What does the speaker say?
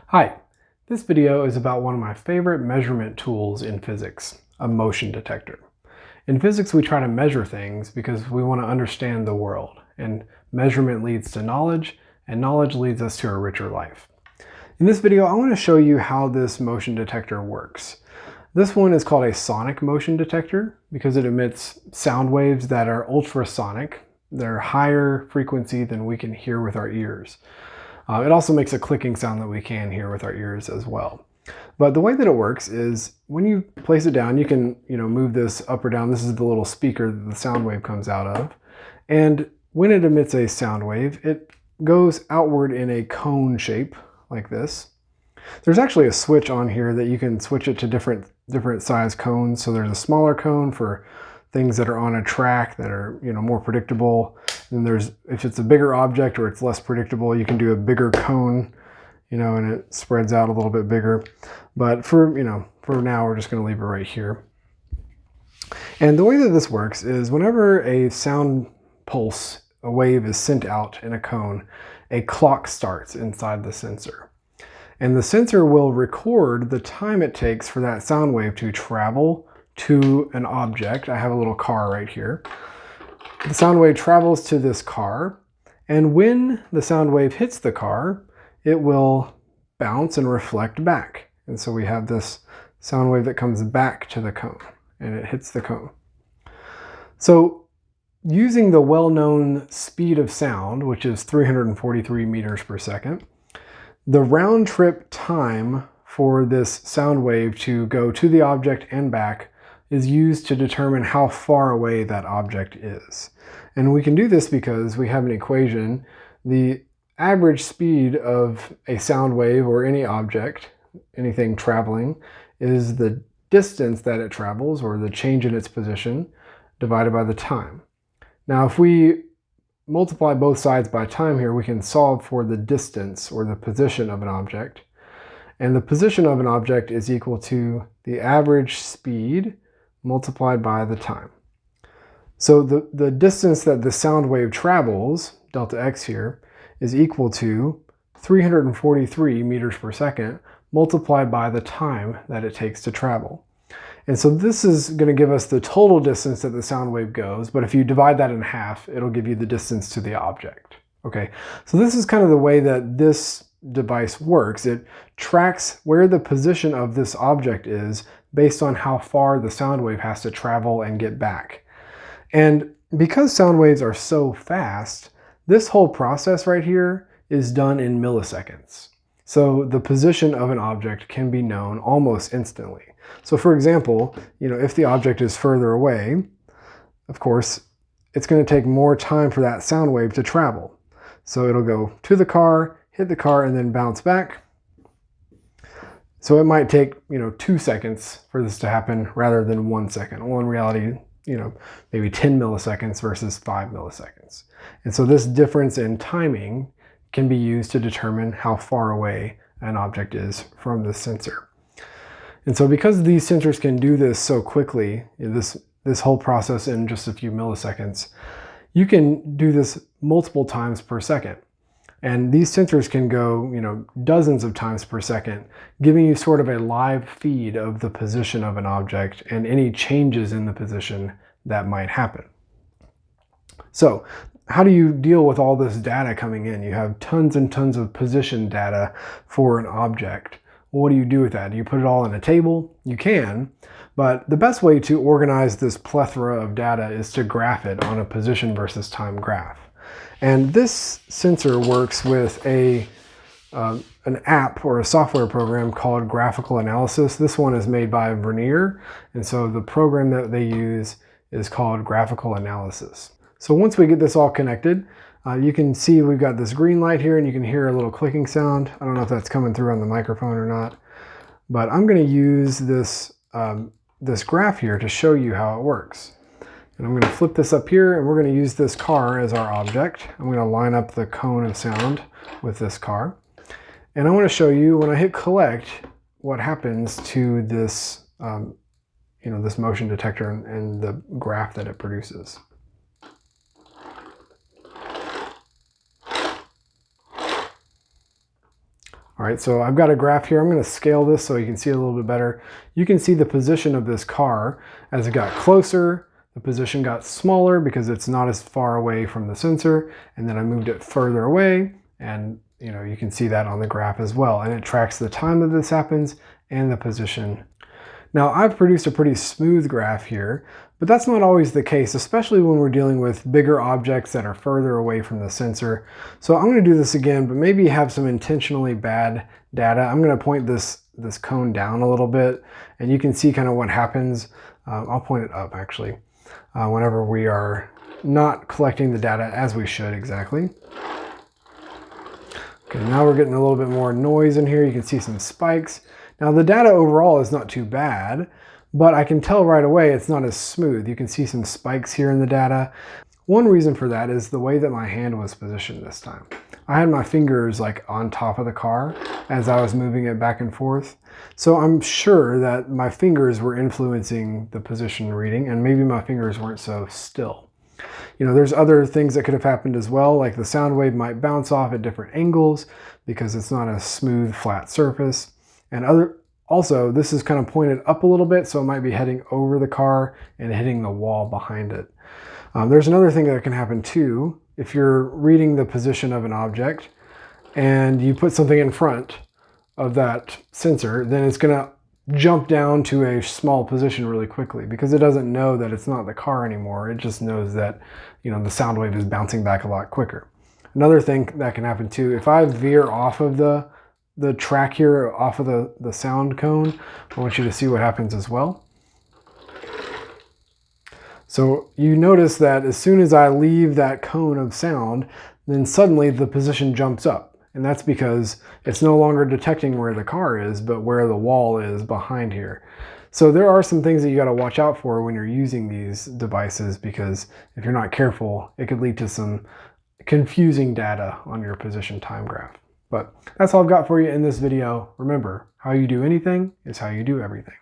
Hi, this video is about one of my favorite measurement tools in physics, a motion detector. In physics, we try to measure things because we want to understand the world, and measurement leads to knowledge, and knowledge leads us to a richer life. In this video, I want to show you how this motion detector works. This one is called a sonic motion detector because it emits sound waves that are ultrasonic. They're higher frequency than we can hear with our ears. It also makes a clicking sound that we can hear with our ears as well. But the way that it works is when you place it down, you can move this up or down. This is the little speaker that the sound wave comes out of. And when it emits a sound wave, it goes outward in a cone shape like this. There's actually a switch on here that you can switch it to different size cones. So there's a smaller cone for things that are on a track that are more predictable. And there's, if it's a bigger object or it's less predictable, you can do a bigger cone, and it spreads out a little bit bigger. But for now, we're just going to leave it right here. And the way that this works is whenever a sound pulse, a wave is sent out in a cone, a clock starts inside the sensor. And the sensor will record the time it takes for that sound wave to travel to an object. I have a little car right here. The sound wave travels to this car, and when the sound wave hits the car, it will bounce and reflect back. And so we have this sound wave that comes back to the cone, and it hits the cone. So using the well-known speed of sound, which is 343 meters per second, the round trip time for this sound wave to go to the object and back is used to determine how far away that object is. And we can do this because we have an equation. The average speed of a sound wave or any object, anything traveling, is the distance that it travels, or the change in its position, divided by the time. Now, if we multiply both sides by time here, we can solve for the distance or the position of an object. And the position of an object is equal to the average speed multiplied by the time. So the distance that the sound wave travels, delta x here, is equal to 343 meters per second multiplied by the time that it takes to travel. And so this is going to give us the total distance that the sound wave goes, but if you divide that in half, it'll give you the distance to the object. Okay, so this is kind of the way that this device works. It tracks where the position of this object is based on how far the sound wave has to travel and get back. And because sound waves are so fast, this whole process right here is done in milliseconds. So the position of an object can be known almost instantly. So for example, if the object is further away, of course, it's going to take more time for that sound wave to travel. So it'll go to the car, hit the car, and then bounce back. So it might take, 2 seconds for this to happen rather than 1 second. Well, in reality, maybe 10 milliseconds versus 5 milliseconds. And so this difference in timing can be used to determine how far away an object is from the sensor. And so because these sensors can do this so quickly, this whole process in just a few milliseconds, you can do this multiple times per second. And these sensors can go, dozens of times per second, giving you sort of a live feed of the position of an object and any changes in the position that might happen. So how do you deal with all this data coming in? You have tons and tons of position data for an object. What do you do with that? Do you put it all in a table? You can, but the best way to organize this plethora of data is to graph it on a position versus time graph. And this sensor works with an app or a software program called Graphical Analysis. This one is made by Vernier, and so the program that they use is called Graphical Analysis. So once we get this all connected, you can see we've got this green light here, and you can hear a little clicking sound. I don't know if that's coming through on the microphone or not, but I'm going to use this, this graph here to show you how it works. And I'm going to flip this up here, and we're going to use this car as our object. I'm going to line up the cone of sound with this car. And I want to show you when I hit collect what happens to this, this motion detector and the graph that it produces. All right, so I've got a graph here. I'm going to scale this so you can see it a little bit better. You can see the position of this car as it got closer. The position got smaller because it's not as far away from the sensor, and then I moved it further away, and you can see that on the graph as well, and it tracks the time that this happens and the position. Now, I've produced a pretty smooth graph here, but that's not always the case, especially when we're dealing with bigger objects that are further away from the sensor. So I'm going to do this again, but maybe have some intentionally bad data. I'm going to point this cone down a little bit, and you can see kind of what happens. I'll point it up actually, whenever we are not collecting the data as we should exactly. Okay, now we're getting a little bit more noise in here. You can see some spikes. Now the data overall is not too bad, but I can tell right away it's not as smooth. You can see some spikes here in the data. One reason for that is the way that my hand was positioned this time. I had my fingers like on top of the car as I was moving it back and forth. So I'm sure that my fingers were influencing the position reading, and maybe my fingers weren't so still. There's other things that could have happened as well, like the sound wave might bounce off at different angles because it's not a smooth, flat surface. And also, this is kind of pointed up a little bit, so it might be heading over the car and hitting the wall behind it. There's another thing that can happen too. If you're reading the position of an object and you put something in front of that sensor, then it's going to jump down to a small position really quickly because it doesn't know that it's not the car anymore. It just knows that the sound wave is bouncing back a lot quicker. Another thing that can happen too, if I veer off of the track here, off of the sound cone, I want you to see what happens as well. So you notice that as soon as I leave that cone of sound, then suddenly the position jumps up. And that's because it's no longer detecting where the car is, but where the wall is behind here. So there are some things that you got to watch out for when you're using these devices, because if you're not careful, it could lead to some confusing data on your position time graph. But that's all I've got for you in this video. Remember, how you do anything is how you do everything.